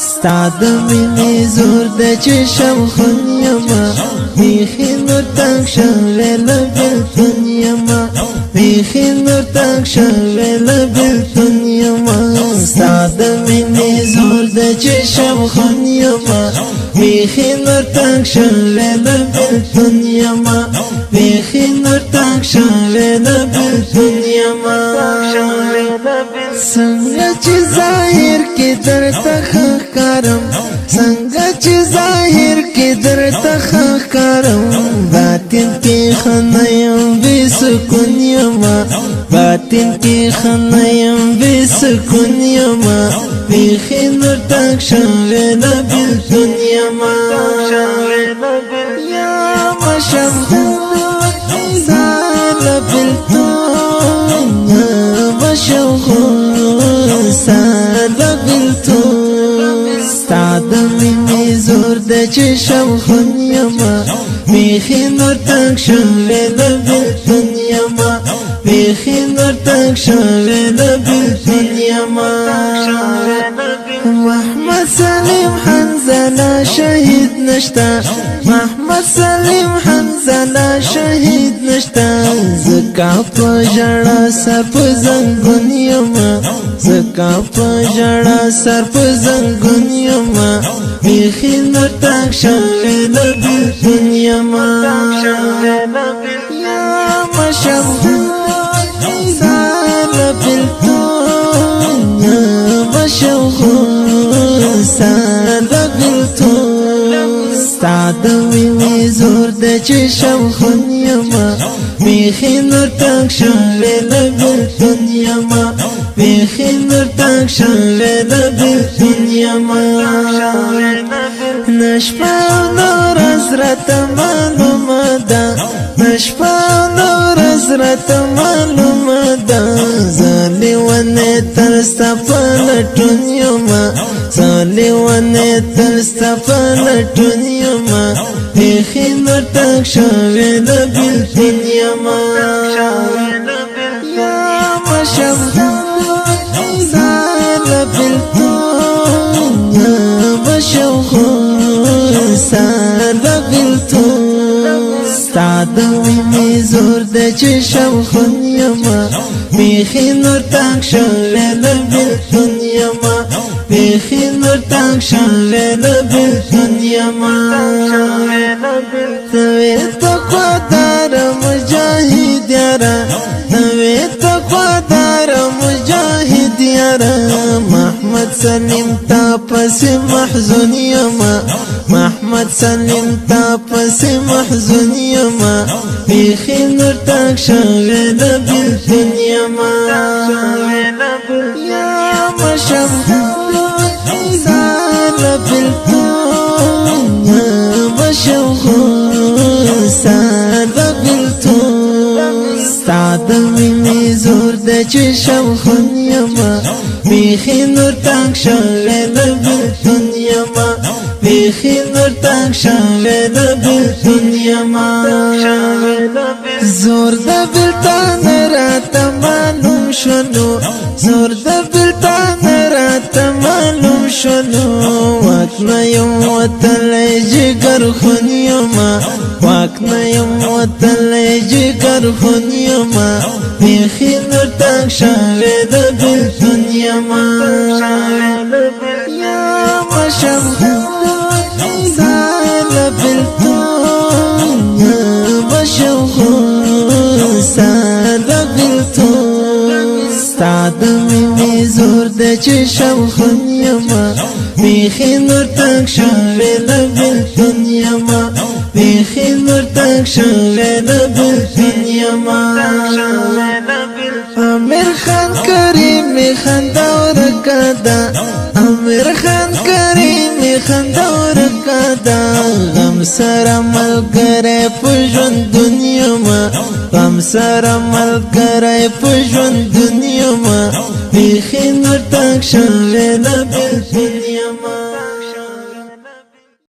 ستاد مینی زور د چشم خون یما بیخی نور تنگ شویل بلتون یما بیخی نور تنگ شویل بلتون یما ستاد مینی زور د چشم خون یما بیخی نور تنگ شویل بلتون یما بیخی نور تنگ شویل بلتون یما څنګه چې ظاهر کې درته ښکارم څنګه چې ظاهر کې درته ښکارم باطن کې خنه یم بې سکون یمه باطن کې خنه یم بې سکون یمه بیخي نور تنګ شوی نه بېلتون یمه یمه شمهور ساله بېلتون یمه شمهور ساده بېلتون ستا د مینې زور د چشم خون یمه بیخي نور تنګ شوی نه بېلتون یمه بیخي نور تنګ شوی نه بېلتون یمه محمد سلیم حنزله شهید نشتا محمد سلیم حنزله شهید نشتا زکا په ژړا سر په زنګون یمه زکا په ژړا سر په زنګون یمه بیخي نور تنګ شوی نه بېلتون یمه یمه شمهور ساله بېلتون یمه شمهور ساده بېلتون ستا د مینې زور د چشم خون یمه بیخي نور تنګ شوی نه بېلتون یمه بیخي نور تنګ شوی نه بېلتون یمه نه شپه او نه ورځ راته معلومه ده نه شپه او نه ورځ راته معلومه ده زه لیونی تل ستا په لټون یمه زه لیونی تل ستا په لټون یمه بیخي نور تنګ شوی نه بېلتون یمه یمه شمهور ساله بېلتون یمه شمهور ساده بېلتون ستا د مینې زور د چشم خون یمه بیخي نور تنګ شوی نه بېلتون یمه بیخي نور تنګ شوی نه بېلتون یمه نوې تقوادار مجاهد یاره نوې تقوادار مجاهد یاره محمد سلیم تا پسې محزون یمه محمد سلیم تا پسې محزون یمه بیخي نور تنګ شوی نه بېلتون یمه یمه شمهور ساله بېلتون یمه شمهور ساده بېلتون ستا د مینې زور د چشم خون یمه بیخي نور تنګ شوی نه بېلتون یمه بیخي نور تنګ شوی نه بېلتون یمه زور د بېلتان راته معلوم شونو زور د بېلتان راته معلوم شونو واک نه یم وتلی جګر خون یمه واک نه یم وتلی جګر خون یمه بیخي نور تنګ شوی نه بېلتون یمه یمه شمهور ساله بېلتون یمه شمهور ساده بېلتون ستا د مینې زور د چشم خون یمه بیخي نور تنګ شوی نه بېلتون یمه بیخي نور تنګ شوی نه بېلتون یمه امیر خان کریمي خندا ورکه ده امیر خان کریمي خندا ورکه ده غم سره ملګری په ژوندون یمه غم سره ملګری په ژوندون یمه بیخي نور تنګ شوی نه بېلتون